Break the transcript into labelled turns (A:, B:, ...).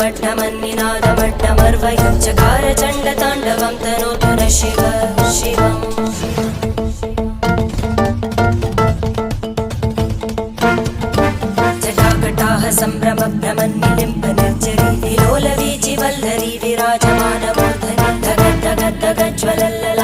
A: ढमढमन्निनादमड्डमर्वयुञ्चकार चण्डताण्डवं तनोतु न शिव शिवम् जटाकटाः सम्भ्रमभ्रमन्निलिम्ब निर्जरी विलोलवीचि वल्लरी विराजमानमूर्धनि धगद्धगद्धगज्ज्वलल्लला